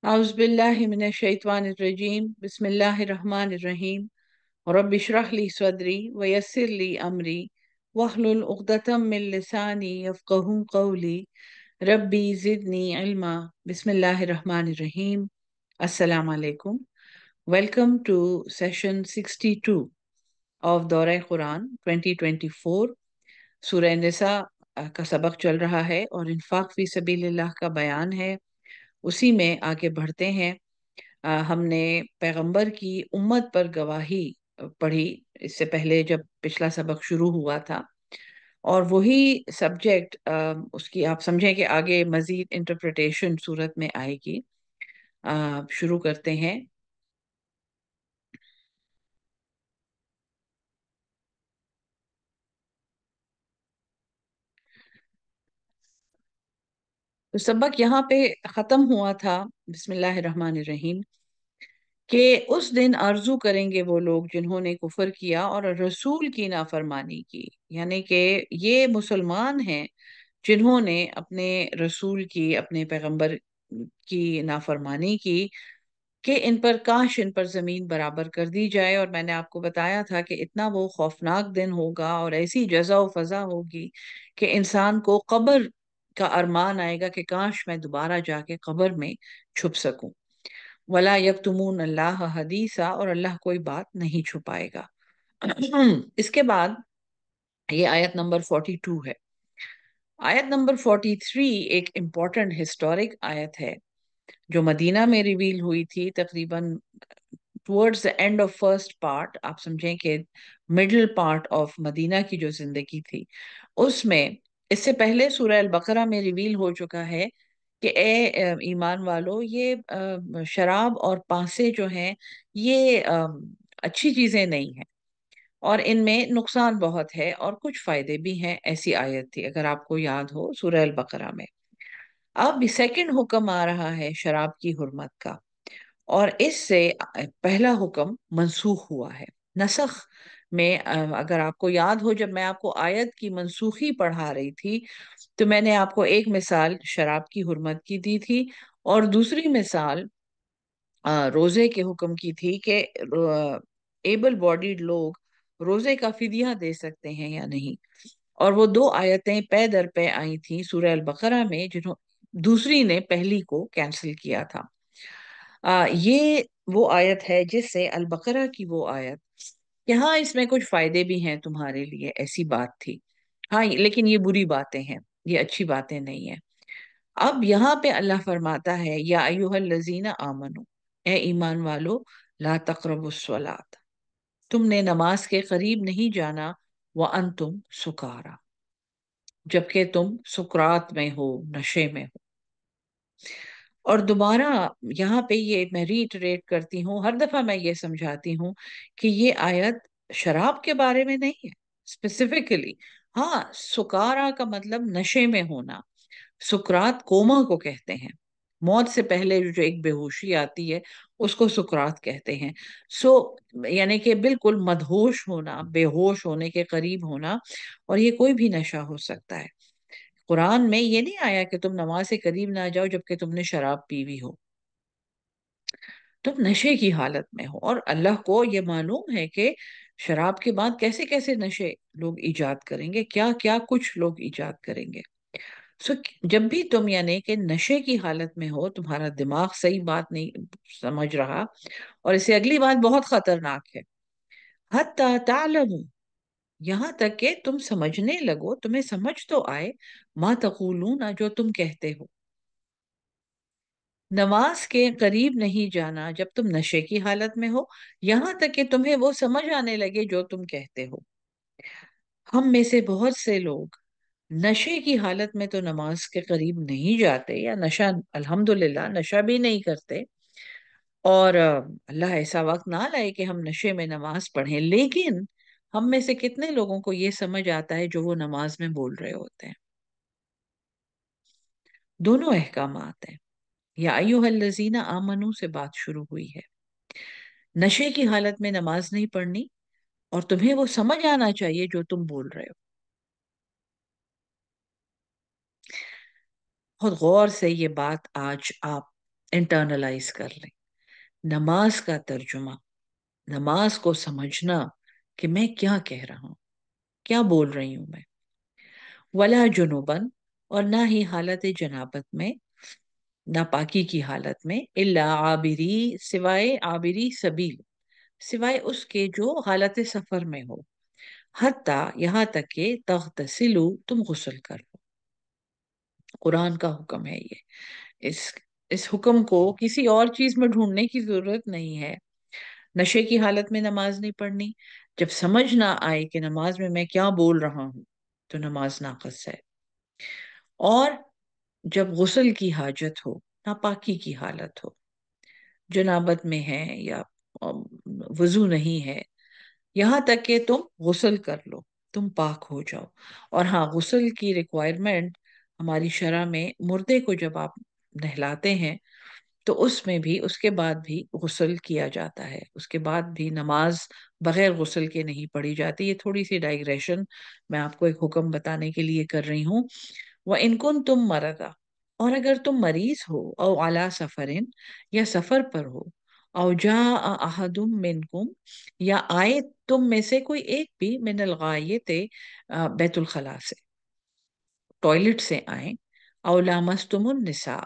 औज़ुबिल्लाहिमिनश्शैतानिर्रजीम बिस्मिल्लाहिर्रहमानिर्रहीम रब्बि इश्रह ली सदरी वयस्सिर ली अमरी वहलुल उक़दतम मिन लिसानी यफ़क़हू क़ौली रब्बी ज़िदनी इल्मा बिस्मिल्लाहिर्रहमानिर्रहीम। अस्सलाम वालेकुम। Welcome to session 62 of दौरा कुरान 2024। सूरह निसा का सबक चल रहा है और इन्फाक फी सबीलिल्लाह का बयान है। उसी में आगे बढ़ते हैं। हमने पैगंबर की उम्मत पर गवाही पढ़ी इससे पहले जब पिछला सबक शुरू हुआ था, और वही सब्जेक्ट उसकी आप समझें कि आगे मजीद इंटरप्रिटेशन सूरत में आएगी। शुरू करते हैं। तो सबक यहाँ पे ख़त्म हुआ था बिस्मिल्लाहिर्रहमानिर्रहीम कि उस दिन आरजू करेंगे वो लोग जिन्होंने कुफर किया और रसूल की नाफरमानी की। यानी कि ये मुसलमान हैं जिन्होंने अपने रसूल की, अपने पैगंबर की नाफरमानी की कि इन पर काश इन पर जमीन बराबर कर दी जाए। और मैंने आपको बताया था कि इतना वो खौफनाक दिन होगा और ऐसी जजा व फजा होगी कि इंसान को कब्र का अरमान आएगा कि काश मैं दोबारा जाके कब्र में छुप सकूं। वला यक्तुमून अल्लाह हदीसा, और अल्लाह कोई बात नहीं छुपाएगा। इसके बाद ये आयत नंबर 42 है। आयत नंबर 43 एक इम्पॉर्टेंट हिस्टोरिक आयत है जो मदीना में रिवील हुई थी, तकरीबन towards the end of first part. आप समझें कि मिडिल पार्ट ऑफ मदीना की जो जिंदगी थी उसमें। इससे पहले सूरह अल बकरा में रिवील हो चुका है कि ईमान वालों, ये शराब और पांसे जो हैं ये अच्छी चीजें नहीं हैं और इनमें नुकसान बहुत है और कुछ फायदे भी हैं। ऐसी आयत थी, अगर आपको याद हो, सूरह अल बकरा में। अब सेकंड हुक्म आ रहा है शराब की हुर्मत का, और इससे पहला हुक्म मनसूख हुआ है। नसख में अगर आपको याद हो, जब मैं आपको आयत की मनसूखी पढ़ा रही थी तो मैंने आपको एक मिसाल शराब की हुर्मत की दी थी और दूसरी मिसाल रोजे के हुक्म की थी कि एबल बॉडीड लोग रोजे का फिदिया दे सकते हैं या नहीं। और वो दो आयतें पे दर पे आई थी सूरह अल बकरा में, जिन्हों दूसरी ने पहली को कैंसिल किया था। ये वो आयत है जिससे अल बकरा की वो आयत कि हाँ इसमें कुछ फायदे भी हैं तुम्हारे लिए, ऐसी बात थी। हाँ लेकिन ये बुरी बातें हैं, ये अच्छी बातें नहीं है। अब यहाँ पे अल्लाह फरमाता है, या अय्युहल लजीना आमनु, ए ईमान वालो, ला तक़रबुस सलात, तुमने नमाज के करीब नहीं जाना, व अंतुम सुकारा, जबकि तुम सुकरात में हो, नशे में हो। और दोबारा यहाँ पे ये मैं रीइटरेट करती हूँ, हर दफा मैं ये समझाती हूँ कि ये आयत शराब के बारे में नहीं है स्पेसिफिकली। हाँ, सुकारा का मतलब नशे में होना। सुकरात कोमा को कहते हैं, मौत से पहले जो एक बेहोशी आती है उसको सुकरात कहते हैं। सो यानी कि बिल्कुल मदहोश होना, बेहोश होने के करीब होना। और ये कोई भी नशा हो सकता है। कुरान में ये नहीं आया कि तुम नमाज से करीब ना जाओ जबकि तुमने शराब पी हुई हो, तुम नशे की हालत में हो। और अल्लाह को ये मालूम है कि शराब के बाद कैसे कैसे नशे लोग इजाद करेंगे, क्या क्या कुछ लोग इजाद करेंगे। सो जब भी तुम यानी कि नशे की हालत में हो, तुम्हारा दिमाग सही बात नहीं समझ रहा, और इसे अगली बात बहुत खतरनाक है, हत्ता तालमू, यहाँ तक कि तुम समझने लगो, तुम्हें समझ तो आए, मा तकूलूना, जो तुम कहते हो। नमाज के करीब नहीं जाना जब तुम नशे की हालत में हो, यहाँ तक कि तुम्हें वो समझ आने लगे जो तुम कहते हो। हम में से बहुत से लोग नशे की हालत में तो नमाज के करीब नहीं जाते, या नशा, अल्हम्दुलिल्लाह नशा भी नहीं करते। और अल्लाह ऐसा वक्त ना लाए कि हम नशे में नमाज पढ़ें, लेकिन हम में से कितने लोगों को ये समझ आता है जो वो नमाज में बोल रहे होते हैं। दोनों अहकामात हैं। या अय्युहल्लज़ीना आमनू से बात शुरू हुई है। नशे की हालत में नमाज नहीं पढ़नी, और तुम्हें वो समझ आना चाहिए जो तुम बोल रहे हो। बहुत गौर से ये बात आज आप इंटरनलाइज कर लें। नमाज का तर्जुमा, नमाज को समझना कि मैं क्या कह रहा हूँ, क्या बोल रही हूं मैं। वला जुनुबन, और ना ही हालत जनाबत में, नापाकी की हालत में, इल्ला आबिरी, सिवाय आबिरी सबील, सिवाय उसके जो हालत सफर में हो, हत्ता, यहाँ तक के तगतसिलु, तुम गुस्ल कर लो। कुरान का हुक्म है ये। इस इस हुक्म को किसी और चीज में ढूंढने की जरूरत नहीं है। नशे की हालत में नमाज नहीं पढ़नी। जब समझ ना आए कि नमाज में मैं क्या बोल रहा हूं, तो नमाज नाक़िस है। और जब गुस्ल की हाजत हो, नापाकी की हालत हो, जनाबत में है या वजू नहीं है, यहाँ तक कि तुम गुस्ल कर लो, तुम पाक हो जाओ। और हाँ, गुस्ल की रिक्वायरमेंट हमारी शरह में, मुर्दे को जब आप नहलाते हैं तो उसमें भी, उसके बाद भी गुस्ल किया जाता है। उसके बाद भी नमाज बगैर गुस्ल के नहीं पढ़ी जाती। ये थोड़ी सी डाइग्रेशन मैं आपको एक हुक्म बताने के लिए कर रही हूँ। व इनकुन तुम मरदा, और अगर तुम मरीज हो, औ अला सफरिन, या सफर पर हो, औ जा अहदुम मिनकुम, या आए तुम में से कोई एक भी, मिनल गायते, बैतुल खला से, टॉयलेट से आए, औ लामस्तुमुन निसा,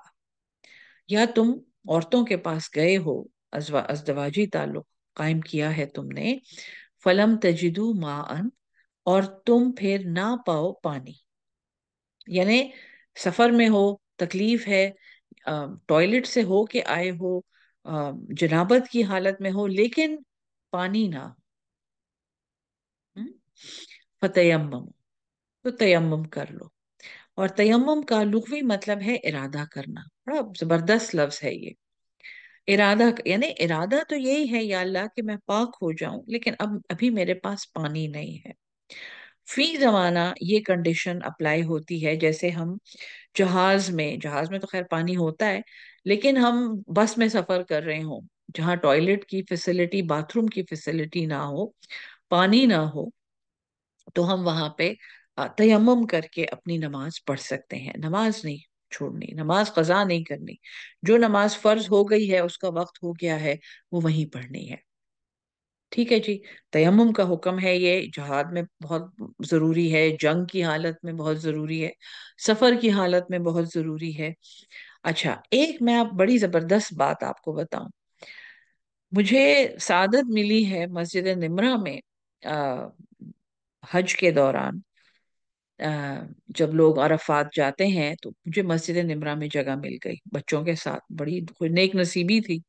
या तुम औरतों के पास गए हो, अजदवाजी ताल्लुक कायम किया है तुमने, फलम तजिदु माअन, और तुम फिर ना पाओ पानी, यानी सफर में हो, तकलीफ है, टॉयलेट से हो के आए हो, जनाबत की हालत में हो, लेकिन पानी ना हो, फतयम्मम, तो तयम्मम कर लो। और तयम्मम का लुग़वी मतलब है इरादा करना। बड़ा जबरदस्त लफ्ज है ये। इरादा, यानी इरादा तो यही है, या अल्लाह कि मैं पाक हो जाऊं, लेकिन अब अभी मेरे पास पानी नहीं है। फी जमाना ये कंडीशन अप्लाई होती है, जैसे हम जहाज में तो खैर पानी होता है, लेकिन हम बस में सफर कर रहे हो, जहाँ टॉयलेट की फैसिलिटी, बाथरूम की फैसिलिटी ना हो, पानी ना हो, तो हम वहां पे तयम्मुम करके अपनी नमाज पढ़ सकते हैं। नमाज नहीं छोड़नी, नमाज कज़ा नहीं करनी। जो नमाज फर्ज हो गई है, उसका वक्त हो गया है, वो वहीं पढ़नी है। ठीक है जी। तयम्मुम का हुक्म है, ये जहाद में बहुत जरूरी है, जंग की हालत में बहुत जरूरी है, सफर की हालत में बहुत जरूरी है। अच्छा, एक मैं आप बड़ी जबरदस्त बात आपको बताऊं। मुझे सादत मिली है मस्जिद निमरा में, आ, हज के दौरान, अ, जब लोग अरफात जाते हैं, तो मुझे मस्जिद निमरा में जगह मिल गई बच्चों के साथ। बड़ी कोई नेक नसीबी थी।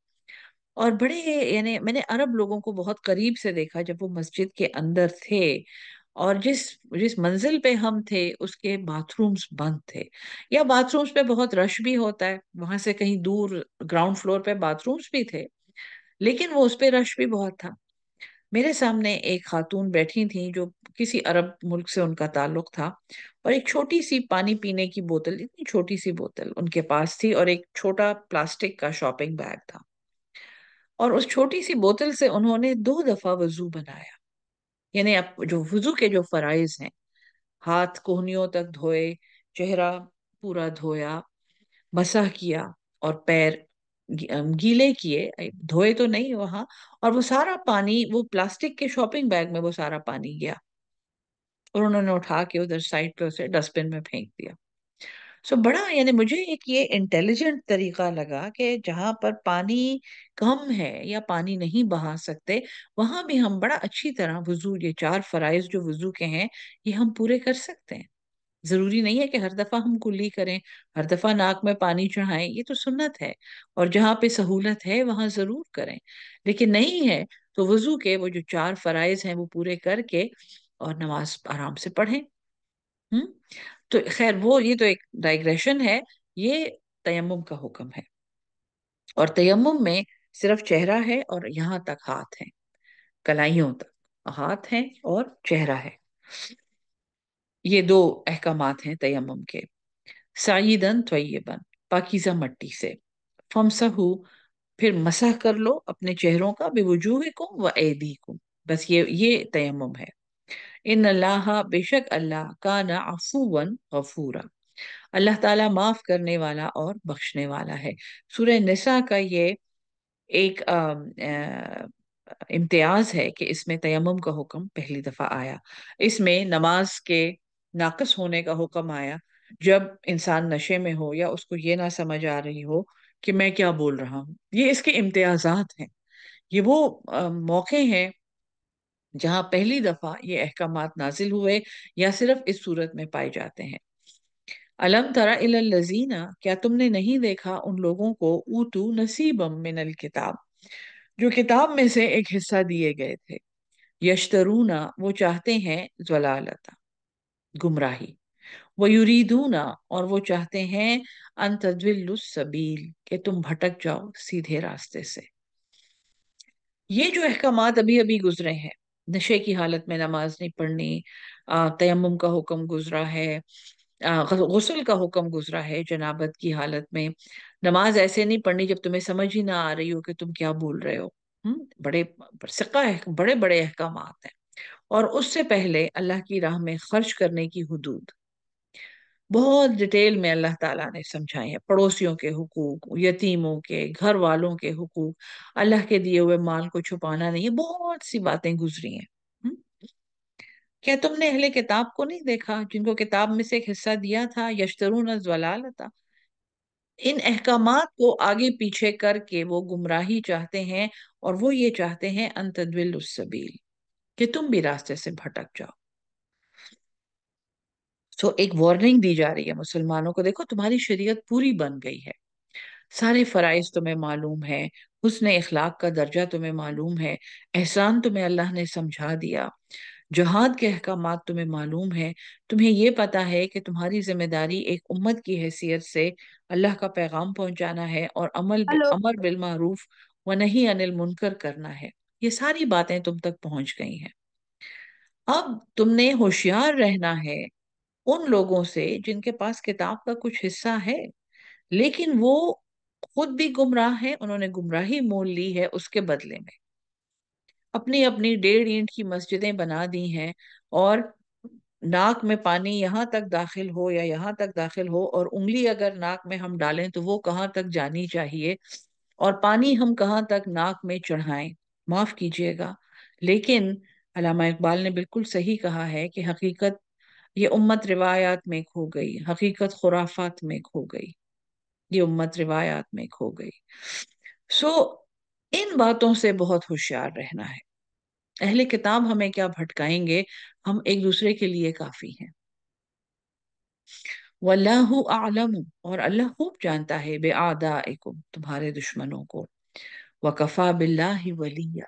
और बड़े, यानी मैंने अरब लोगों को बहुत करीब से देखा जब वो मस्जिद के अंदर थे, और जिस जिस मंजिल पे हम थे उसके बाथरूम्स बंद थे, या बाथरूम्स पे बहुत रश भी होता है, वहां से कहीं दूर ग्राउंड फ्लोर पे बाथरूम्स भी थे, लेकिन वो उस पे रश भी बहुत था। मेरे सामने एक खातून बैठी थी जो किसी अरब मुल्क से उनका ताल्लुक था, और एक छोटी सी पानी पीने की बोतल, इतनी छोटी सी बोतल उनके पास थी, और एक छोटा प्लास्टिक का शॉपिंग बैग था। और उस छोटी सी बोतल से उन्होंने 2 दफा वजू बनाया। यानी आप जो वजू के जो फराइज हैं, हाथ कोहनियों तक धोए, चेहरा पूरा धोया, मसह किया, और पैर गीले किए, धोए तो नहीं वहां। और वो सारा पानी वो प्लास्टिक के शॉपिंग बैग में वो सारा पानी गया, और उन्होंने उठा के उधर साइड पे उसे डस्टबिन में फेंक दिया। सो बड़ा, यानी मुझे एक ये इंटेलिजेंट तरीका लगा कि जहां पर पानी कम है या पानी नहीं बहा सकते, वहां भी हम बड़ा अच्छी तरह वजू, ये 4 फराइज जो वजू के हैं, ये हम पूरे कर सकते हैं। जरूरी नहीं है कि हर दफा हम कुल्ली करें, हर दफा नाक में पानी चढ़ाएं, ये तो सुन्नत है। और जहाँ पे सहूलत है वहां जरूर करें, लेकिन नहीं है तो वजू के वो जो 4 फराइज हैं वो पूरे करके और नमाज आराम से पढ़ें। हम्म। तो खैर, वो ये तो एक डाइग्रेशन है। ये तयम्मुम का हुक्म है। और तयम्मुम में सिर्फ चेहरा है, और यहाँ तक हाथ है, कलाइयों तक हाथ है और चेहरा है। ये 2 अहकामात हैं तयम्मुम के। साइदन त्वय्यबन, पाकीज़ा मट्टी से, फमसहू, फिर मसह कर लो अपने चेहरों का, बिवुजूहिकुम व ऐदीकुम। बस ये तयम्मुम है। इन अल्लाह, बेशक अल्लाह, काना अफूवन गफूरा, اللہ ताला माफ करने वाला और बख्शने वाला है। सूरह निसा का ये एक इम्तियाज है कि इसमें तयम्मुम का हुक्म पहली दफा आया। इसमें नमाज के नाक़िस होने का हुक्म आया जब इंसान नशे में हो या उसको ये ना समझ आ रही हो कि मैं क्या बोल रहा हूँ। ये इसके इम्तियाजात हैं। ये वो मौके हैं जहां पहली दफा ये अहकामात नाजिल हुए या सिर्फ इस सूरत में पाए जाते हैं। अलम तरा इलल लजीना, क्या तुमने नहीं देखा उन लोगों को, ऊतू नसीबम मिनल किताब, जो किताब में से एक हिस्सा दिए गए थे। यश्तरूना, वो चाहते हैं, जलालता, गुमराही, वो युरीदूना, और वो चाहते हैं, अन तद्विल्लुस सबील, कि तुम भटक जाओ सीधे रास्ते से। ये जो अहकामात अभी अभी गुजरे हैं, नशे की हालत में नमाज नहीं पढ़नी, तयम्मुम का हुक्म गुजरा है, गुस्ल का हुक्म गुजरा है जनाबत की हालत में, नमाज ऐसे नहीं पढ़नी जब तुम्हें समझ ही ना आ रही हो कि तुम क्या बोल रहे हो। बड़े सिक्का है, बड़े बड़े अहकामात हैं। और उससे पहले अल्लाह की राह में खर्च करने की हुदूद बहुत डिटेल में अल्लाह ताला ने समझाए हैं। पड़ोसियों के हुकूक, यतीमों के, घर वालों के हुकूक, अल्लाह के दिए हुए माल को छुपाना नहीं, है बहुत सी बातें गुजरी हैं। हम्म? क्या तुमने अहले किताब को नहीं देखा जिनको किताब में से एक हिस्सा दिया था, यश्तरून ज़लालता, इन अहकामात को आगे पीछे करके वो गुमराही चाहते हैं, और वो ये चाहते हैं अन तद्विल्लुस सबील, कि तुम भी रास्ते से भटक जाओ। सो एक वार्निंग दी जा रही है मुसलमानों को, देखो तुम्हारी शरीयत पूरी बन गई है, सारे फराइज तुम्हें मालूम है, हुस्न इखलाक का दर्जा तुम्हें मालूम है, एहसान तुम्हें अल्लाह ने समझा दिया, जहाद के अहकामात तुम्हें मालूम है, तुम्हें ये पता है कि तुम्हारी जिम्मेदारी एक उम्मत की हैसियत से अल्लाह का पैगाम पहुंचाना है और हेलो। अमर बिल मारूफ व नही अनिल मुनकर करना है। ये सारी बातें तुम तक पहुंच गई हैं। अब तुमने होशियार रहना है उन लोगों से जिनके पास किताब का कुछ हिस्सा है, लेकिन वो खुद भी गुमराह है, उन्होंने गुमराही मोल ली है उसके बदले में, अपनी अपनी 1.5 ईंट की मस्जिदें बना दी हैं, और नाक में पानी यहाँ तक दाखिल हो या यहाँ तक दाखिल हो, और उंगली अगर नाक में हम डालें तो वो कहाँ तक जानी चाहिए, और पानी हम कहाँ तक नाक में चढ़ाएं। माफ कीजिएगा, लेकिन अल्लामा इकबाल ने बिल्कुल सही कहा है कि हकीकत, ये उम्मत रिवायात में खो गई, हकीकत खुराफात में खो गई, ये उम्मत रिवायात में खो गई। सो इन बातों से बहुत होशियार रहना है। अहले किताब हमें क्या भटकाएंगे, हम एक दूसरे के लिए काफी हैं। वल्लाहु आलम, और अल्लाह खूब जानता है, बे आदाइकुम, तुम्हारे दुश्मनों को, वकफा बिल्लाहि वलिया,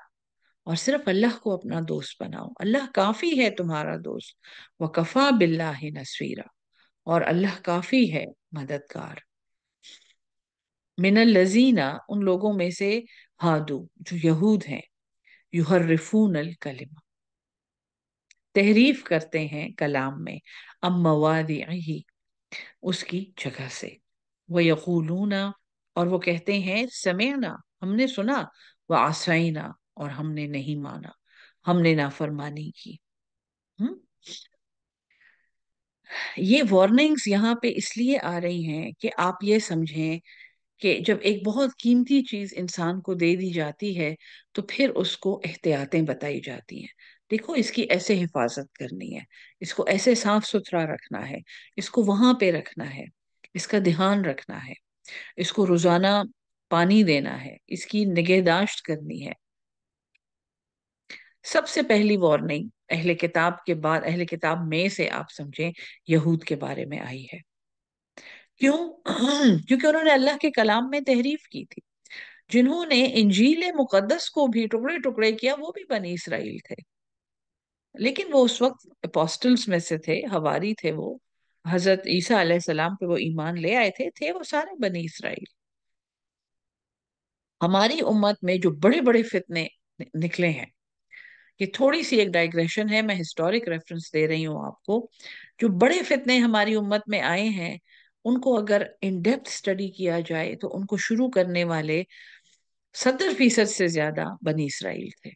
और सिर्फ अल्लाह को अपना दोस्त बनाओ, अल्लाह काफी है तुम्हारा दोस्त, वकफा बिल्लाहि नसीरा, और अल्लाह काफी है मददगार। मिनल लजीना, उन लोगों में से, हादू, जो यहूद हैं, युहर्रिफून अल कलिमा, तहरीफ करते हैं कलाम में, अम मवादिही, उसकी जगह से, वो यकूलूना, और वो कहते हैं, समेना, हमने सुना, व आसैना, और हमने नहीं माना, हमने नाफरमानी की। हम्म? ये वार्निंग्स यहाँ पे इसलिए आ रही हैं कि आप ये समझें कि जब एक बहुत कीमती चीज इंसान को दे दी जाती है तो फिर उसको एहतियातें बताई जाती हैं। देखो, इसकी ऐसे हिफाजत करनी है, इसको ऐसे साफ सुथरा रखना है, इसको वहां पे रखना है, इसका ध्यान रखना है, इसको रोजाना पानी देना है, इसकी निगहदाश्त करनी है। सबसे पहली वार्निंग अहले किताब के बाद, अहले किताब में से आप समझें, यहूद के बारे में आई है। क्यों? क्योंकि उन्होंने अल्लाह के कलाम में तहरीफ की थी। जिन्होंने इंजील मुकद्दस को भी टुकड़े टुकड़े किया वो भी बनी इसराइल थे, लेकिन वो उस वक्त अपोस्टल्स में से थे, हवारी थे वो, हजरत ईसा अलैहिस्सलाम पे वो ईमान ले आए थे वो सारे बनी इसराइल। हमारी उम्मत में जो बड़े बड़े फितने निकले हैं, ये थोड़ी सी एक डाइग्रेशन है, मैं हिस्टोरिक रेफरेंस दे रही हूँ आपको। जो बड़े फितने हमारी उम्मत में आए हैं, उनको अगर इन डेप्थ स्टडी किया जाए तो उनको शुरू करने वाले 70% से ज्यादा बनी इसराइल थे।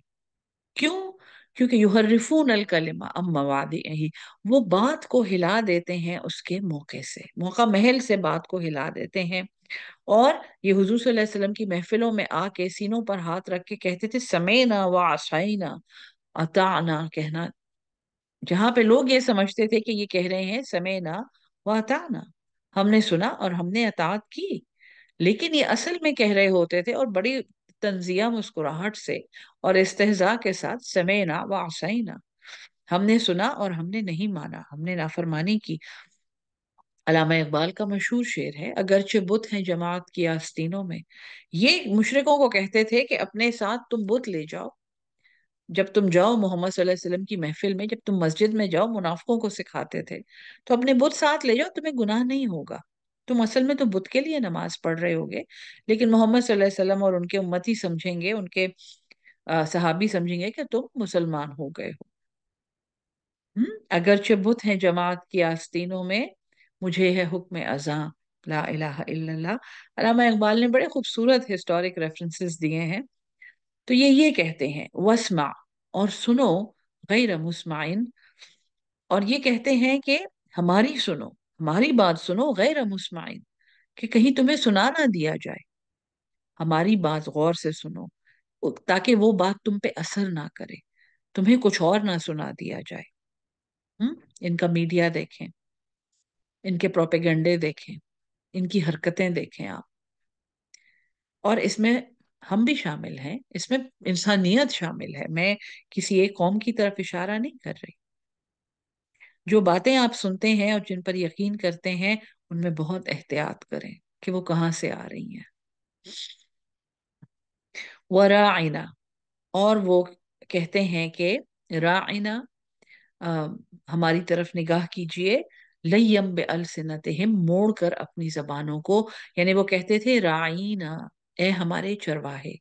क्यों? کیونکہ یحرفون الکلمہ ام مواضعہ، وہ بات کو ہلا دیتے ہیں اس کے موقع سے، موقع محل سے بات کو ہلا دیتے ہیں۔ اور یہ حضور صلی اللہ علیہ وسلم کی محفلوں میں آ کے سینوں پر ہاتھ رکھ کے کہتے تھے سمینا وعصینا، اطعنا کہنا، جہاں پہ لوگ یہ سمجھتے تھے کہ یہ کہہ رہے ہیں سمینا واطعنا، ہم نے سنا اور ہم نے اطاعت کی، لیکن یہ اصل میں کہہ رہے ہوتے تھے اور بڑی تنزیہ مسکراہٹ سے اور استہزاء کے ساتھ سمینا وعصینا، ہم نے سنا اور ہم نے نہیں مانا، ہم نے نافرمانی کی۔ علامہ اقبال کا مشہور شعر ہے، اگرچہ بت ہیں جماعت کی آستینوں میں، یہ مشرکوں کو کہتے تھے کہ اپنے ساتھ تم بت لے جاؤ، جب تم جاؤ محمد صلی اللہ علیہ وسلم کی محفل میں، جب تم مسجد میں جاؤ، منافقوں کو سکھاتے تھے تو اپنے بت ساتھ لے جاؤ، تمہیں گناہ نہیں ہوگا، تم اصل میں تو بت کے لیے نماز پڑھ رہے ہوگے، لیکن محمد صلی اللہ علیہ وسلم اور ان کے امتی سمجھیں گے، ان کے صحابی سمجھیں گے کہ تم مسلمان ہو گئے ہو۔ اگرچہ بت ہیں جماعت کی آستینوں میں، مجھے ہے حکم اذاں لا الہ الا اللہ۔ علامہ اقبال نے بڑے خوبصورت ہسٹورک ریفرنسز دیے ہیں۔ تو یہ کہتے ہیں واسمع، اور سنو، غیر مسمعن، اور یہ کہتے ہیں کہ ہماری سنو، ہماری بات سنو، غیر مسمعن، کہ کہیں تمہیں سنا نہ دیا جائے، ہماری بات غور سے سنو تاکہ وہ بات تم پہ اثر نہ کرے، تمہیں کچھ اور نہ سنا دیا جائے۔ ان کا میڈیا دیکھیں، ان کے پروپیگنڈے دیکھیں، ان کی حرکتیں دیکھیں آپ، اور اس میں ہم بھی شامل ہیں، اس میں انسانیت شامل ہے، میں کسی ایک قوم کی طرف اشارہ نہیں کر رہی۔ جو باتیں آپ سنتے ہیں اور جن پر یقین کرتے ہیں ان میں بہت احتیاط کریں کہ وہ کہاں سے آ رہی ہیں۔ وراعنا، اور وہ کہتے ہیں کہ راعنا، ہماری طرف نگاہ کیجئے، لیم بألسنتہم، موڑ کر اپنی زبانوں کو، یعنی وہ کہتے تھے راعینا، اے ہمارے چرواہے،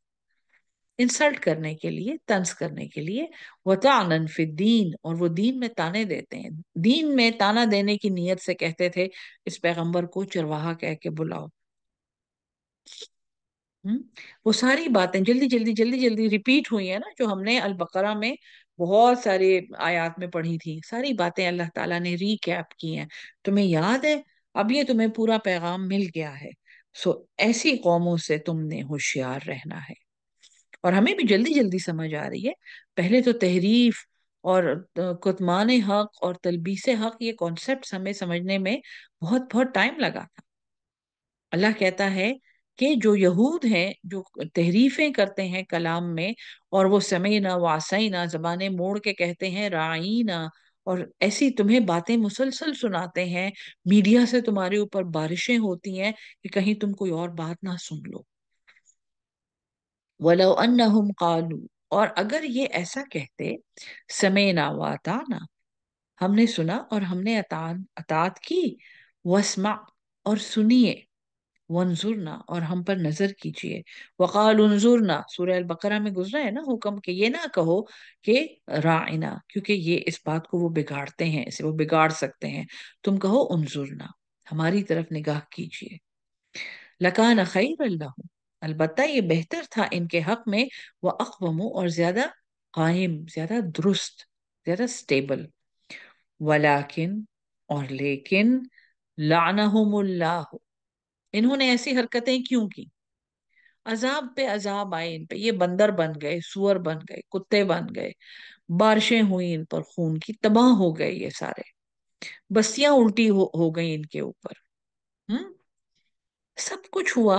انسلٹ کرنے کے لیے، طنز کرنے کے لیے، وطعنا فی الدین، اور وہ دین میں تانے دیتے ہیں، دین میں تانا دینے کی نیت سے کہتے تھے اس پیغمبر کو چرواہا کہہ کے بلاؤ۔ وہ ساری باتیں جلدی جلدی جلدی جلدی ریپیٹ ہوئی ہیں نا، جو ہم نے البقرہ میں بہت سارے آیات میں پڑھی تھی، ساری باتیں اللہ تعالیٰ نے ریکیپ کی ہیں، تمہیں یاد ہے، اب یہ تمہیں پورا پیغام مل گیا ہے، سو ایسی قوموں سے تم نے ہوشیار رہنا ہے۔ اور ہمیں بھی جلدی جلدی سمجھ آ رہی ہے، پہلے تو تحریف اور کتمان حق اور تلبیس حق، یہ کانسیپٹس ہمیں سمجھنے میں بہت بہت ٹائم لگا تھا۔ اللہ کہتا ہے کہ جو یہود ہیں، جو تحریفیں کرتے ہیں کلام میں، اور وہ سمینا واسینا، زبانیں موڑ کے کہتے ہیں رائینا، اور ایسی تمہیں باتیں مسلسل سناتے ہیں، میڈیا سے تمہارے اوپر بارشیں ہوتی ہیں کہ کہیں تم کوئی اور بات نہ سن لو۔ وَلَوْ أَنَّهُمْ قَالُوا، اور اگر یہ ایسا کہتے سمینا وَأَطَعْنَا، ہم نے سنا اور ہم نے اطاعت کی، وَاسْمَعْ، اور سنیے، وَانظُرْنَا، اور ہم پر نظر کیجئے، وَقَالُوا انظُرْنَا، سورہ البقرہ میں گزرا ہے نا حکم، کہ یہ نہ کہو کہ راعنا، کیونکہ یہ اس بات کو وہ بگاڑتے ہیں، اسے وہ بگاڑ سکتے ہیں، تم کہو انظرنا، ہماری طرف نگاہ کیجئے، لَكَانَ خَيْرًا لَّهُمْ، البتہ یہ بہتر تھا ان کے حق میں، وَأَقْوَمُ، اور زیادہ قائم، زیادہ درست، زیادہ سٹیبل، ولیکن، اور لیکن، لعنہم اللہ، انہوں نے ایسی حرکتیں کیوں کی، عذاب پہ عذاب آئے ان پہ، یہ بندر بن گئے، سور بن گئے، کتے بن گئے، بارشیں ہوئی ان پر خون کی، تباہ ہو گئے یہ سارے، بستیاں الٹی ہو گئی ان کے اوپر، ہم سب کچھ ہوا،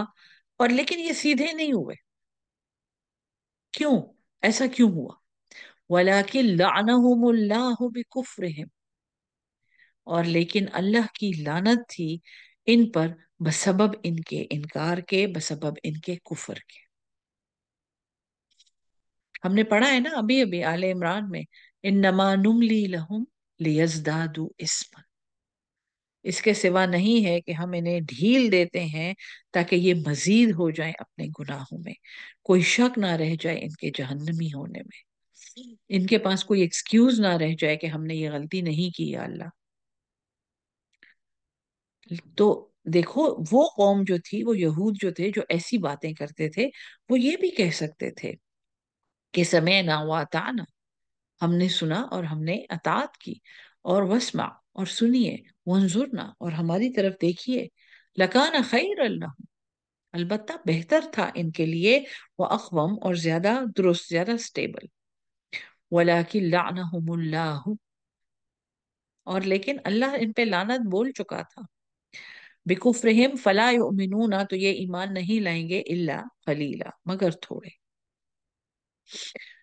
اور لیکن یہ سیدھے نہیں ہوئے، کیوں؟ ایسا کیوں ہوا؟ وَلَكِنْ لَعْنَهُمُ اللَّهُ بِكُفْرِهِمْ، اور لیکن اللہ کی لعنت تھی ان پر بسبب ان کے انکار کے، بسبب ان کے کفر کے۔ ہم نے پڑھا ہے نا ابھی ابھی آل عمران میں، انما نملی لہم لیزدادوا اسما، اس کے سوا نہیں ہے کہ ہم انہیں ڈھیل دیتے ہیں تاکہ یہ مزید ہو جائیں اپنے گناہوں میں، کوئی شک نہ رہ جائے ان کے جہنمی ہونے میں، ان کے پاس کوئی ایکسکیوز نہ رہ جائے کہ ہم نے یہ غلطی نہیں کی یا اللہ۔ تو دیکھو وہ قوم جو تھی، وہ یہود جو تھے، جو ایسی باتیں کرتے تھے، وہ یہ بھی کہہ سکتے تھے کہ سمعنا واطعنا، ہم نے سنا اور ہم نے اطاعت کی، اور واسمع اور سنیے، وانظرنا اور ہماری طرف دیکھیے، لکان خیر اللہ، البتہ بہتر تھا ان کے لیے، وہ اقوام اور زیادہ درست، زیادہ سٹیبل، ولیکن لعنہم اللہ، اور لیکن اللہ ان پہ لعنت بول چکا تھا، بکفرہم فلا یؤمنون، تو یہ ایمان نہیں لائیں گے، الا قلیلا، مگر تھوڑے،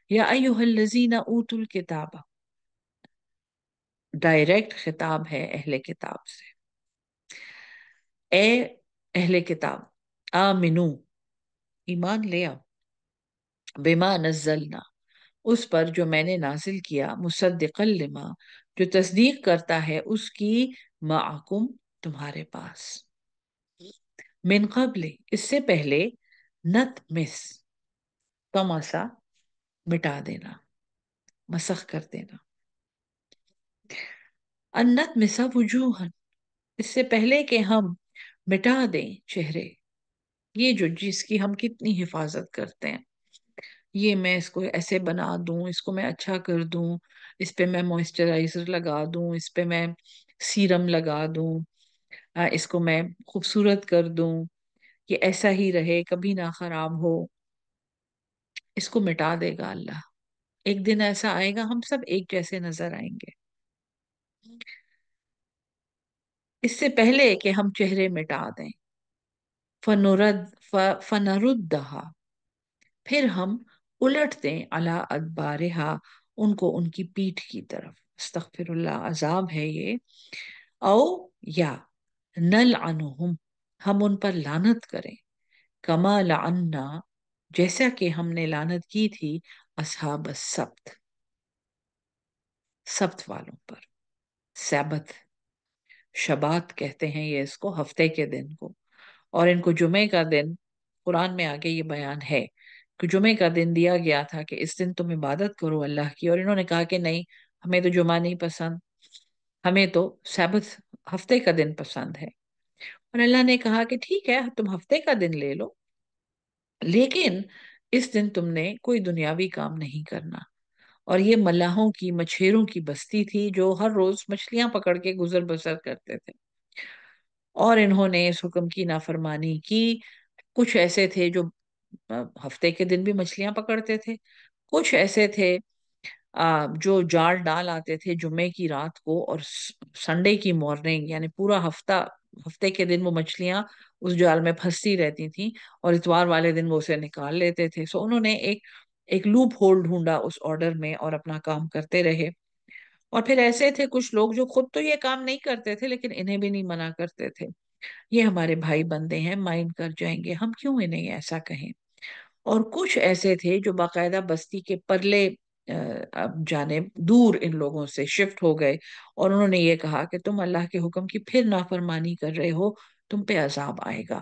یا ایہا الذین اوتوا الکتاب، ڈائریکٹ خطاب ہے اہل کتاب سے، اے اہل کتاب، آمنو، ایمان لے آؤ، بما نزلنا، اس پر جو میں نے نازل کیا، مصدقا لما، جو تصدیق کرتا ہے اس کی، معکم، تمہارے پاس، من قبل، اس سے پہلے، نت مس، تمسا، مٹا دینا، مسخ کر دینا، انت مسا وجوہن، اس سے پہلے کہ ہم مٹا دیں چہرے، یہ جو جس کی ہم کتنی حفاظت کرتے ہیں، یہ میں اس کو ایسے بنا دوں، اس کو میں اچھا کر دوں، اس پہ میں موئسچرائزر لگا دوں، اس پہ میں سیرم لگا دوں، اس کو میں خوبصورت کر دوں، یہ ایسا ہی رہے، کبھی نہ خراب ہو، اس کو مٹا دے گا اللہ، ایک دن ایسا آئے گا ہم سب ایک جیسے نظر آئیں گے، اس سے پہلے کہ ہم چہرے مٹا دیں، فنرد فنردہا، پھر ہم الٹ دیں، علی ادبارہا، ان کو ان کی پیٹھ کی طرف، استغفر اللہ، عذاب ہے یہ، او یا نلعنہم، ہم ان پر لعنت کریں، کما لعنا، جیسا کہ ہم نے لعنت کی تھی، اصحاب السبت، سبت والوں پر، سبت، شبات کہتے ہیں یہ اس کو، ہفتے کے دن کو، اور ان کو جمعے کا دن، قرآن میں آگے یہ بیان ہے کہ جمعے کا دن دیا گیا تھا کہ اس دن تم عبادت کرو اللہ کی، اور انہوں نے کہا کہ نہیں، ہمیں تو جمعہ نہیں پسند، ہمیں تو سبت، ہفتے کا دن پسند ہے، اور اللہ نے کہا کہ ٹھیک ہے تم ہفتے کا دن لے لو، لیکن اس دن تم نے کوئی دنیاوی کام نہیں کرنا، اور یہ ملاحوں کی، مچھیروں کی بستی تھی جو ہر روز مچھلیاں پکڑ کے گزر بسر کرتے تھے، اور انہوں نے اس حکم کی نافرمانی کی، کچھ ایسے تھے جو ہفتے کے دن بھی مچھلیاں پکڑتے تھے، کچھ ایسے تھے جو جال ڈال آتے تھے جمعے کی رات کو، اور سنڈے کی مارننگ، یعنی پورا ہفتہ، ہفتے کے دن وہ مچھلیاں اس جال میں پھنستی رہتی تھیں، اور اتوار والے دن وہ اسے نکال لیتے تھے، سو انہوں نے ایک لوپ ہول ڈھونڈا اس آرڈر میں، اور اپنا کام کرتے رہے، اور پھر ایسے تھے کچھ لوگ جو خود تو یہ کام نہیں کرتے تھے لیکن انہیں بھی نہیں منع کرتے تھے، یہ ہمارے بھائی بندے ہیں، مائنڈ کر جائیں گے، ہم کیوں انہیں ایسا کہیں، اور کچھ ایسے تھے جو باقاعدہ بستی کے پرلے جانب دور ان لوگوں سے شفٹ ہو گئے، اور انہوں نے یہ کہا کہ تم اللہ کے حکم کی پھر نافرمانی کر رہے ہو، تم پہ عذاب آئے گا،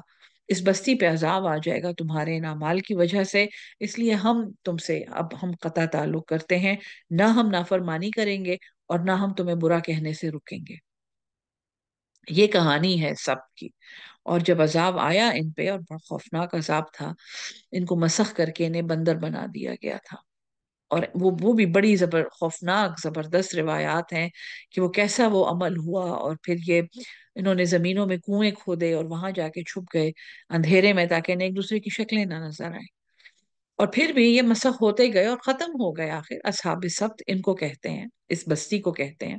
اس بستی پہ عذاب آ جائے گا تمہارے ان اعمال کی وجہ سے، اس لیے ہم تم سے اب ہم قطع تعلق کرتے ہیں، نہ ہم نافرمانی کریں گے اور نہ ہم تمہیں برا کہنے سے رکیں گے، یہ کہانی ہے سب کی، اور جب عذاب آیا ان پہ، اور بڑا خوفناک عذاب تھا، ان کو مسخ کر کے انہیں بندر بنا دیا گیا تھا، اور وہ بھی بڑی خوفناک زبردست روایات ہیں کہ وہ کیسا وہ عمل ہوا، اور پھر یہ انہوں نے زمینوں میں کنویں کھودے اور وہاں جا کے چھپ گئے اندھیرے میں، تاکہ انہیں ایک دوسرے کی شکلیں نہ نظر آئیں، اور پھر بھی یہ مسخ ہوتے گئے اور ختم ہو گئے، آخر اصحاب سبت ان کو کہتے ہیں، اس بستی کو کہتے ہیں،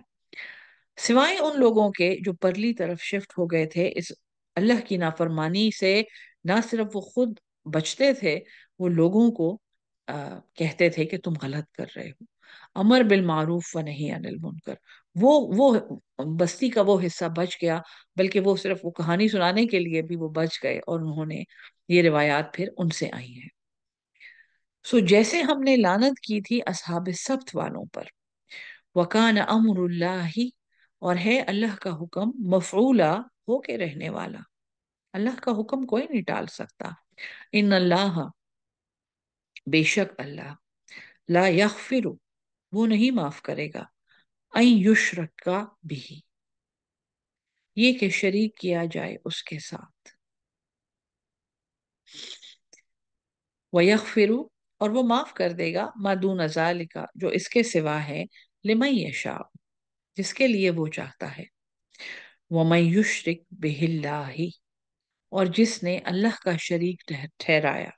سوائے ان لوگوں کے جو پرلی طرف شفٹ ہو گئے تھے اس اللہ کی نافرمانی سے، نہ صرف وہ خود بچتے تھے، وہ لوگوں کو کہتے تھے کہ تم غلط کر رہے ہو، امر بالمعروف و نہی عن المنکر، وہ بستی کا وہ حصہ بچ گیا، بلکہ وہ صرف وہ کہانی سنانے کے لیے بھی وہ بچ گئے، اور انہوں نے یہ روایات پھر ان سے آئی ہیں، سو جیسے ہم نے لعنت کی تھی اصحاب السبت والوں پر، وکان امر اللہ، اور ہے اللہ کا حکم، مفعولا، ہو کے رہنے والا، اللہ کا حکم کوئی نہیں ٹال سکتا، ان اللہ، بے شک اللہ، لا یغفر، وہ نہیں معاف کرے گا، این یشرک بھی، یہ کہ شریک کیا جائے اس کے ساتھ، ویغفر، اور وہ معاف کر دے گا ما دون ذالک، جو اس کے سوا ہے، لمن یشاء، جس کے لیے وہ چاہتا ہے، ومن یشرک بہ اللہ، اور جس نے اللہ کا شریک ٹھہرایا،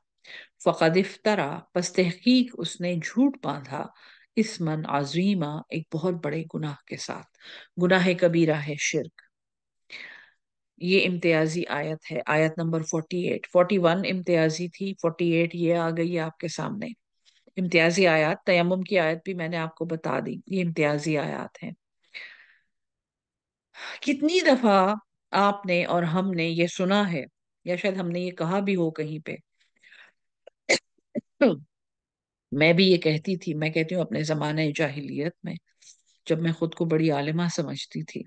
فقد افطرا، پس تحقیق اس نے جھوٹ باندھا، اسمن عظیمہ، ایک بہت بڑے گناہ کے ساتھ۔ گناہ کبیرہ ہے شرک۔ یہ امتیازی آیت ہے، آیت نمبر 48۔ 41 امتیازی تھی، 48 یہ آ گئی ہے آپ کے سامنے۔ امتیازی آیات، تیمم کی آیت بھی میں نے آپ کو بتا دی، یہ امتیازی آیات ہیں۔ کتنی دفعہ آپ نے اور ہم نے یہ سنا ہے، یا شاید ہم نے یہ کہا بھی ہو کہیں پہ، میں بھی یہ کہتی تھی، میں کہتی ہوں اپنے زمانہ جاہلیت میں، جب میں خود کو بڑی عالمہ سمجھتی تھی،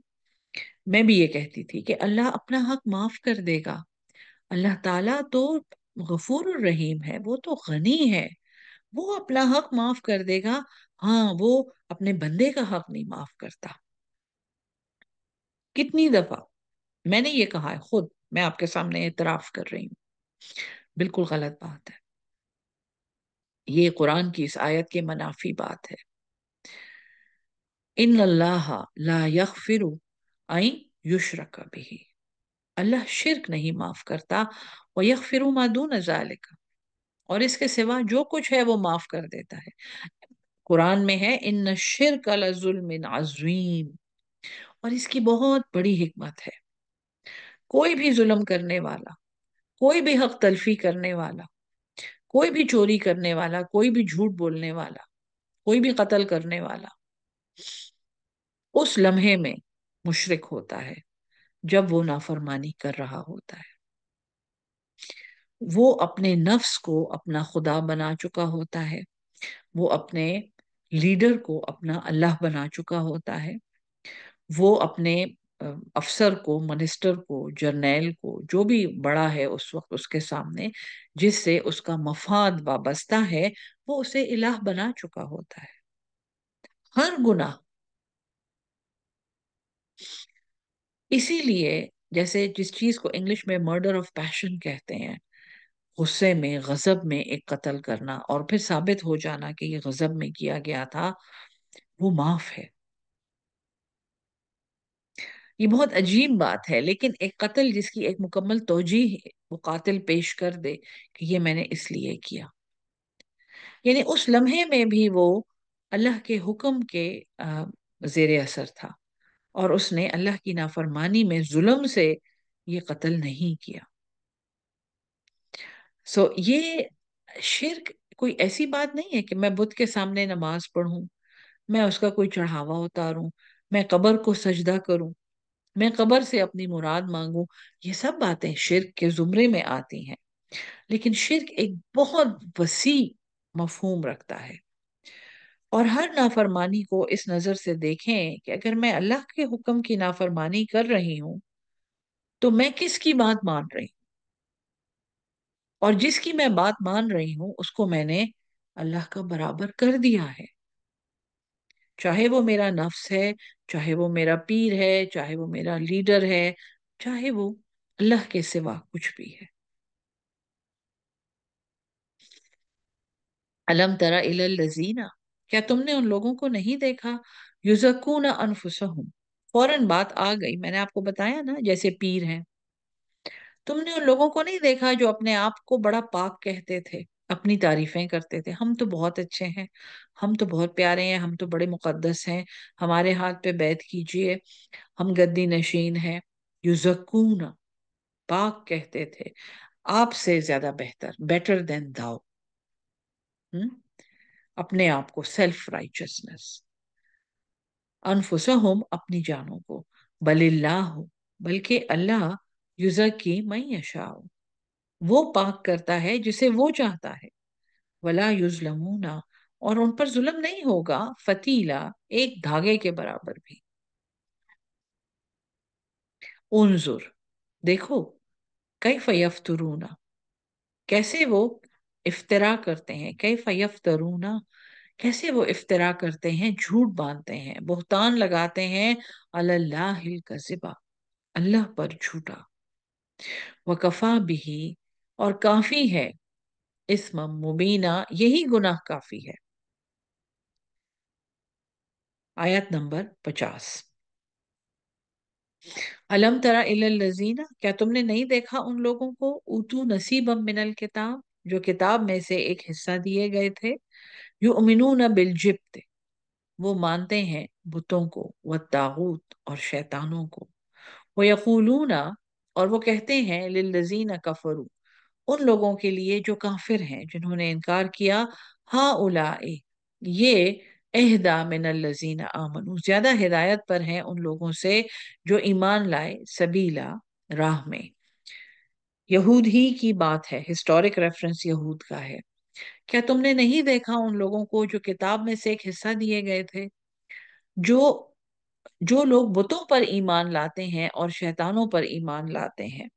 میں بھی یہ کہتی تھی کہ اللہ اپنا حق معاف کر دے گا، اللہ تعالیٰ تو غفور الرحیم ہے، وہ تو غنی ہے، وہ اپنا حق معاف کر دے گا، ہاں وہ اپنے بندے کا حق نہیں معاف کرتا۔ کتنی دفعہ میں نے یہ کہا ہے، خود میں آپ کے سامنے اعتراف کر رہی ہوں، بالکل غلط بات ہے، یہ قرآن کی اس آیت کے منافی بات ہے۔ ان اللہ لا یغفر ان یشرک بہ، اللہ شرک نہیں معاف کرتا، ویغفر ما دون ذالک، اور اس کے سوا جو کچھ ہے وہ معاف کر دیتا ہے۔ قرآن میں ہے ان الشرک لظلم عظیم، اور اس کی بہت بڑی حکمت ہے۔ کوئی بھی ظلم کرنے والا، کوئی بھی حق تلفی کرنے والا، کوئی بھی چوری کرنے والا، کوئی بھی جھوٹ بولنے والا، کوئی بھی قتل کرنے والا، اس لمحے میں مشرک ہوتا ہے جب وہ نافرمانی کر رہا ہوتا ہے۔ وہ اپنے نفس کو اپنا خدا بنا چکا ہوتا ہے، وہ اپنے لیڈر کو اپنا اللہ بنا چکا ہوتا ہے، وہ اپنے افسر کو، منسٹر کو، جرنیل کو، جو بھی بڑا ہے اس وقت اس کے سامنے، جس سے اس کا مفاد وابستہ ہے، وہ اسے الہ بنا چکا ہوتا ہے۔ ہر گناہ، اسی لیے جیسے جس چیز کو انگلش میں مرڈر آف پیشن کہتے ہیں، غصے میں، غضب میں ایک قتل کرنا اور پھر ثابت ہو جانا کہ یہ غضب میں کیا گیا تھا، وہ معاف ہے۔ یہ بہت عجیب بات ہے، لیکن ایک قتل جس کی ایک مکمل توجیہ وہ قاتل پیش کر دے کہ یہ میں نے اس لیے کیا، یعنی اس لمحے میں بھی وہ اللہ کے حکم کے زیر اثر تھا، اور اس نے اللہ کی نافرمانی میں ظلم سے یہ قتل نہیں کیا۔ یہ شرک کوئی ایسی بات نہیں ہے کہ میں بت کے سامنے نماز پڑھوں، میں اس کا کوئی چڑھاوا اتاروں، میں قبر کو سجدہ کروں، میں قبر سے اپنی مراد مانگوں، یہ سب باتیں شرک کے زمرے میں آتی ہیں۔ لیکن شرک ایک بہت وسیع مفہوم رکھتا ہے، اور ہر نافرمانی کو اس نظر سے دیکھیں کہ اگر میں اللہ کے حکم کی نافرمانی کر رہی ہوں تو میں کس کی بات مان رہی ہوں، اور جس کی میں بات مان رہی ہوں اس کو میں نے اللہ کا برابر کر دیا ہے، چاہے وہ میرا نفس ہے، چاہے وہ میرا پیر ہے، چاہے وہ میرا لیڈر ہے، چاہے وہ اللہ کے سوا کچھ بھی ہے۔ الم تر الی الذین، کیا تم نے ان لوگوں کو نہیں دیکھا، یزکون انفسہم، فوراً بات آ گئی، میں نے آپ کو بتایا نا جیسے پیر ہیں، تم نے ان لوگوں کو نہیں دیکھا جو اپنے آپ کو بڑا پاک کہتے تھے، اپنی تعریفیں کرتے تھے، ہم تو بہت اچھے ہیں، ہم تو بہت پیارے ہیں، ہم تو بڑے مقدس ہیں، ہمارے ہاتھ پہ بیعت کیجئے، ہم گدی نشین ہیں۔ یزکون، پاک کہتے تھے، آپ سے زیادہ بہتر، بیٹر دین داؤ، اپنے آپ کو، سیلف رائچسنس، انفسہم، اپنی جانوں کو، بل اللہ، بلکہ اللہ، یزکی من یشاء، وہ پاک کرتا ہے جسے وہ چاہتا ہے، ولا یظلمون، اور ان پر ظلم نہیں ہوگا، فتیلا، ایک دھاگے کے برابر بھی۔ انظر، دیکھو، کیف یفترون، کیسے وہ افترا کرتے ہیں، کیف یفترون، کیسے وہ افترا کرتے ہیں، جھوٹ باندھتے ہیں، بہتان لگاتے ہیں، علی اللہ الکذب، اللہ پر جھوٹا، وکفا بھی، اور کافی ہے، इस्म मुबीना, यही गुनाह काफी है। आयत नंबर 50। अलम तरा इलल लजीना, क्या तुमने नहीं देखा उन लोगों को, ऊतू नसीबम मिनल किताब, जो किताब में से एक हिस्सा दिए गए थे, युमिनून बिल जिब्त, वो मानते हैं बुतों को, व तागूत, और शैतानों को, वो यकूलूना, और वो कहते हैं, लिल्लजीना कफरू, उन लोगों के लिए जो काफिर हैं, जिन्होंने इनकार किया, हा उलाए, ये एहदा मिनल लजीना आमनू, ज्यादा हिदायत पर हैं उन लोगों से जो ईमान लाए, सबीला, राह में। यहूद ही की बात है, हिस्टोरिक रेफरेंस यहूद का है। क्या तुमने नहीं देखा उन लोगों को जो किताब में से एक हिस्सा दिए गए थे, जो जो लोग बुतों पर ईमान लाते हैं और शैतानों पर ईमान लाते हैं,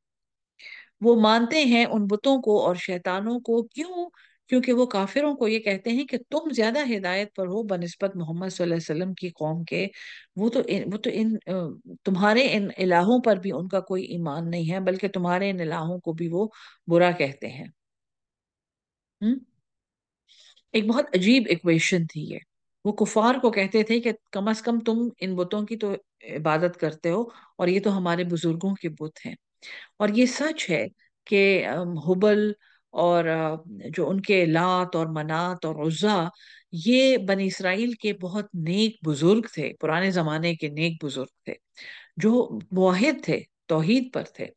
वो मानते हैं उन बुतों को और शैतानों को, क्यों? क्योंकि वो काफिरों को ये कहते हैं कि तुम ज्यादा हिदायत पर हो बनिस्बत मोहम्मद सल्लल्लाहु अलैहि वसल्लम की कौम के। तुम्हारे इन इलाहों पर भी उनका कोई ईमान नहीं है, बल्कि तुम्हारे इन इलाहों को भी वो बुरा कहते हैं। हम्म। एक बहुत अजीब इक्वेशन थी ये। वो कुफार को कहते थे कि कम से कम तुम इन बुतों की तो इबादत करते हो, और ये तो हमारे बुजुर्गों के बुत हैं। और ये सच है कि हुबल और जो उनके लात और मनात और उज्जा, ये बनी इसराइल के बहुत नेक बुजुर्ग थे, पुराने जमाने के नेक बुजुर्ग थे, जो मुवाहिद थे, तौहीद पर थे।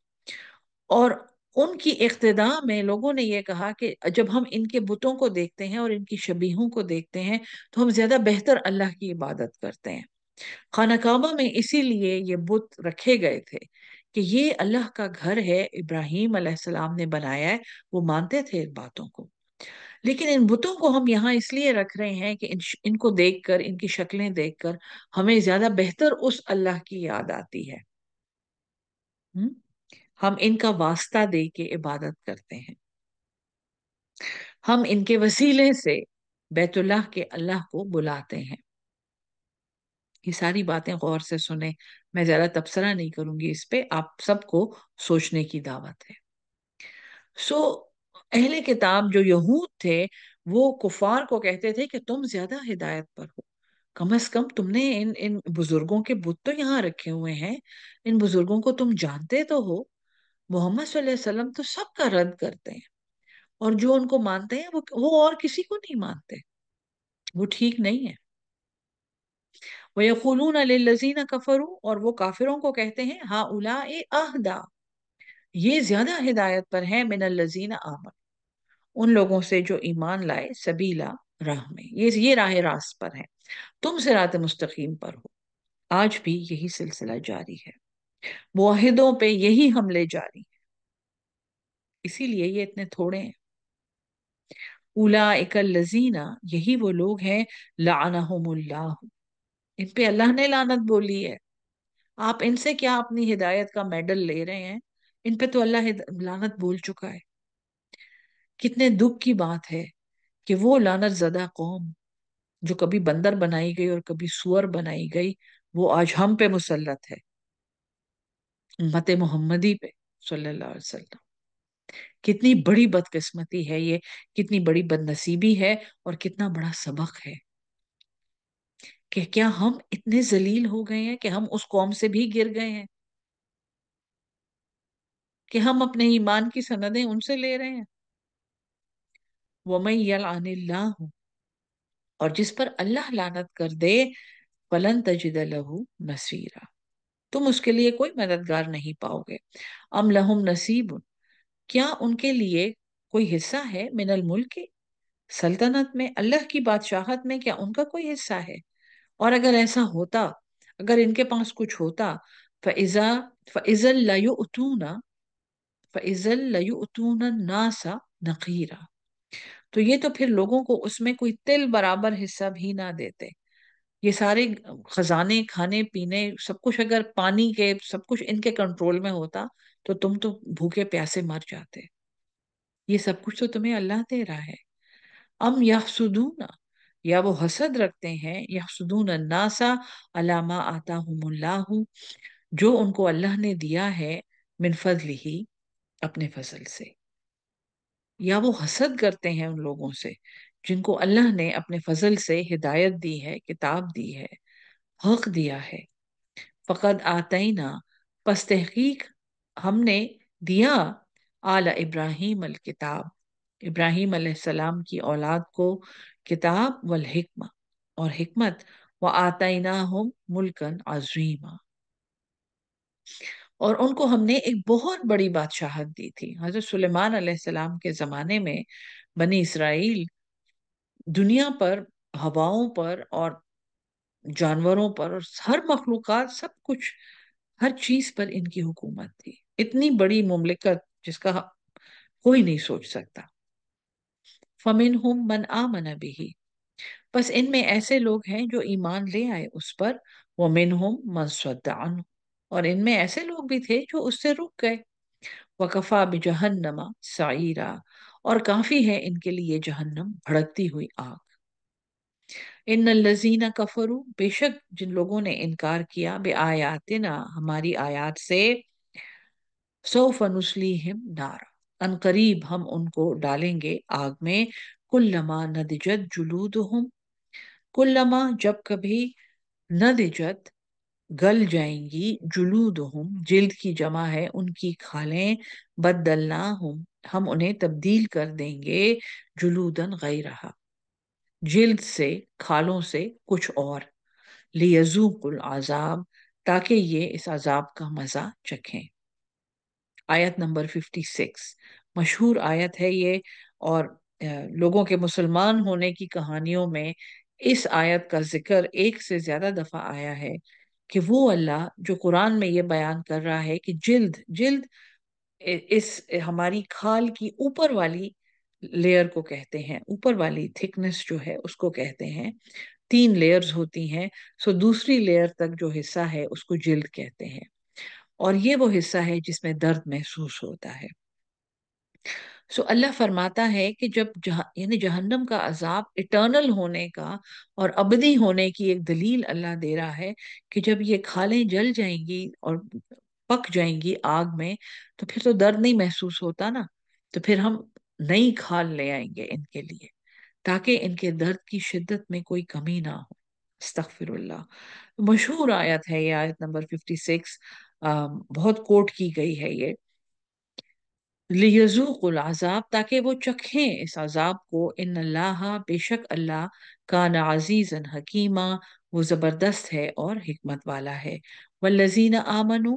और उनकी इक्तिदा में लोगों ने ये कहा कि जब हम इनके बुतों को देखते हैं और इनकी शबीहों को देखते हैं, तो हम ज्यादा बेहतर अल्लाह की इबादत करते हैं। खाना काबा में इसीलिए ये बुत रखे गए थे कि ये अल्लाह का घर है, इब्राहिम अलैहिस्सलाम ने बनाया है। वो मानते थे इन बातों को। लेकिन इन बुतों को हम यहाँ इसलिए रख रहे हैं कि इनको देखकर, इनकी शक्लें देखकर हमें ज्यादा बेहतर उस अल्लाह की याद आती है। हम्म? हम इनका वास्ता दे के इबादत करते हैं। हम इनके वसीले से बैतुल्लाह के अल्लाह को बुलाते हैं। ये सारी बातें गौर से सुने, मैं ज्यादा तबसरा नहीं करूंगी इस पे, आप सबको सोचने की दावत है। सो अहले किताब जो यहूद थे, वो कुफार को कहते थे कि तुम ज्यादा हिदायत पर हो, कम से कम तुमने इन इन बुजुर्गों के बुत तो यहाँ रखे हुए हैं, इन बुजुर्गों को तुम जानते तो हो। मोहम्मद सल्लल्लाहु अलैहि वसल्लम तो सबका रद्द करते हैं, और जो उनको मानते हैं वो और किसी को नहीं मानते। वो ठीक नहीं है। वो यकूलून लिल्लज़ीना कफरू, और वो काफिरों को कहते हैं, हा उलाए अहदा, ये ज्यादा हिदायत पर है, मिनल लजीना आमन, उन लोगों से जो ईमान लाए, सबीला, राह में, ये राह रास्त पर है, तुम सिरात मुस्तकीम पर हो। आज भी यही सिलसिला जारी है, मुआहिदों पे यही हमले जारी हैं, इसीलिए ये इतने थोड़े हैं। उलाइकल लजीना, यही वो लोग हैं, लानहुमुल्लाह, इन पे अल्लाह ने लानत बोली है। आप इनसे क्या अपनी हिदायत का मेडल ले रहे हैं? इन पे तो अल्लाह लानत बोल चुका है। कितने दुख की बात है कि वो लानत ज़दा कौम, जो कभी बंदर बनाई गई और कभी सुअर बनाई गई, वो आज हम पे मुसल्लत है, उम्मत मोहम्मदी पे सल्लल्लाहु अलैहि वसल्लम। कितनी बड़ी बदकिस्मती है ये, कितनी बड़ी बदनसीबी है, और कितना बड़ा सबक है कि क्या हम इतने जलील हो गए हैं कि हम उस कौम से भी गिर गए हैं, कि हम अपने ईमान की सनदें उनसे ले रहे हैं। वमन यलअनिल्लाहु, और जिस पर अल्लाह लानत कर दे, फलन तजिद लहू नसीरा, तुम उसके लिए कोई मददगार नहीं पाओगे। अम लहुम नसीब, क्या उनके लिए कोई हिस्सा है, मिनल मुल्क, सल्तनत में, अल्लाह की बादशाहत में, क्या उनका कोई हिस्सा है? और अगर ऐसा होता, अगर इनके पास कुछ होता, फ़इज़ा फ़इज़ल लयुअतूना फ़इज़ल लयुअतूना नासा नक़ीरा, तो ये तो फिर लोगों को उसमें कोई तिल बराबर हिस्सा भी ना देते। ये सारे खजाने, खाने पीने, सब कुछ, अगर पानी के सब कुछ इनके कंट्रोल में होता, तो तुम तो भूखे प्यासे मर जाते। ये सब कुछ तो तुम्हें अल्लाह दे रहा है। अम यहसुदूना, या वो हसद रखते हैं, यहसुदून अन्नासा अलामा आताहुमुल्लाहु, जो उनको अल्लाह ने दिया है, मिन फजलिही, अपने फजल से। یا وہ حسد کرتے ہیں ان لوگوں سے جن کو اللہ نے اپنے فضل سے ہدایت دی ہے، کتاب دی ہے، حق دیا ہے۔ فقد آتینا، پس تحقیق ہم نے دیا، آل ابراہیم الکتاب، ابراہیم علیہ السلام کی اولاد کو کتاب والحکمہ اور حکمت، وآتیناہم ملکا عظیما، اور ان کو ہم نے ایک بہت بڑی بادشاہت دی تھی۔ حضرت سلیمان علیہ السلام کے زمانے میں بنی اسرائیل دنیا پر، ہواؤں پر اور جانوروں پر اور ہر مخلوقات، سب کچھ، ہر چیز پر ان کی حکومت تھی۔ اتنی بڑی مملکت جس کا کوئی نہیں سوچ سکتا۔ فَمِنْهُمْ مَنْ آمَنَ بِهِ، بس ان میں ایسے لوگ ہیں جو ایمان لے آئے اس پر، وَمِنْهُمْ مَنْ صَدَّ عَنْهُ، اور ان میں ایسے لوگ بھی تھے جو اس سے رک گئے۔ وَكَفَى بِجَهَنَّمَ سَعِيرًا، اور کافی ہے ان کے لیے جہنم، بھڑکتی ہوئی آگ۔ ان الذین کفروا، بے شک جن لوگوں نے انکار کیا، بے آیاتنا، ہماری آیات سے، سوف نصلیہم نارا، ان قریب ہم ان کو ڈالیں گے آگ میں، کلما نضجت جلودہم، کلما جب کبھی، نضجت گل جائیں گی، جلودہم جلد کی جمع ہے ان کی کھالیں، بدلناہم ہم انہیں تبدیل کر دیں گے، جلودن غیرہا جلد سے، کھالوں سے کچھ اور، لیذوقوا العذاب تاکہ یہ اس عذاب کا مزہ چکھیں۔ آیت نمبر 56، مشہور آیت ہے یہ، اور لوگوں کے مسلمان ہونے کی کہانیوں میں اس آیت کا ذکر ایک سے زیادہ دفعہ آیا ہے، کہ وہ اللہ جو قرآن میں یہ بیان کر رہا ہے کہ جلد جلد اس ہماری کھال کی اوپر والی لیئر کو کہتے ہیں، اوپر والی تھکنس جو ہے اس کو کہتے ہیں، 3 لیئرز ہوتی ہیں، سو دوسری لیئر تک جو حصہ ہے اس کو جلد کہتے ہیں، اور یہ وہ حصہ ہے جس میں درد محسوس ہوتا ہے۔ سو اللہ فرماتا ہے کہ جب یعنی جہنم کا عذاب اٹرنل ہونے کا اور ابدی ہونے کی ایک دلیل اللہ دے رہا ہے، کہ جب یہ کھالیں جل جائیں گی اور پک جائیں گی آگ میں، تو پھر تو درد نہیں محسوس ہوتا نا، تو پھر ہم نئی کھال لے آئیں گے ان کے لیے، تاکہ ان کے درد کی شدت میں کوئی کمی نہ ہو۔ استغفر اللہ۔ مشہور آیت ہے یہ، آیت نمبر 56، بہت کوٹ کی گئی ہے یہ، لیذوقوا العذاب تاکہ وہ چکھیں اس عذاب کو، ان اللہ بے شک اللہ، کان عزیزا حکیما وہ زبردست ہے اور حکمت والا ہے، والذین آمنوا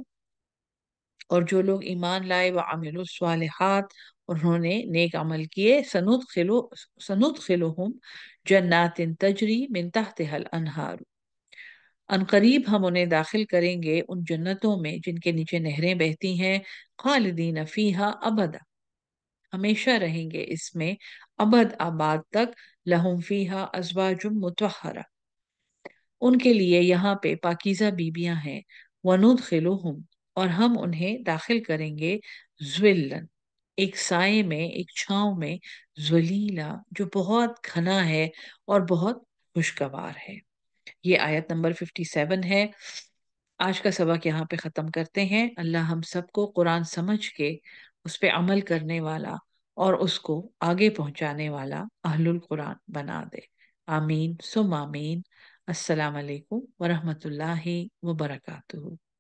اور جو لوگ ایمان لائے، وعملوا الصالحات اور انہوں نے نیک عمل کیے، سندخلہم جنات تجری من تحتها الانہار، ان قریب ہم انہیں داخل کریں گے ان جنتوں میں جن کے نیچے نہریں بہتی ہیں، خالدین فیہا ابدا ہمیشہ رہیں گے اس میں، ابد آباد تک، لہم فیہا ازواج مطہرہ ان کے لیے یہاں پہ پاکیزہ بیبیاں ہیں، وندخلہم اور ہم انہیں داخل کریں گے، ذلن ایک سائے میں، ایک چھاؤں میں، ذلیلا جو بہت گھنا ہے اور بہت خوشگوار ہے۔ یہ آیت نمبر 57 ہے۔ آج کا سبق یہاں پہ ختم کرتے ہیں۔ اللہ ہم سب کو قرآن سمجھ کے اس پہ عمل کرنے والا اور اس کو آگے پہنچانے والا اہل القرآن بنا دے۔ آمین ثم آمین۔ السلام علیکم ورحمۃ اللہ وبرکاتہ۔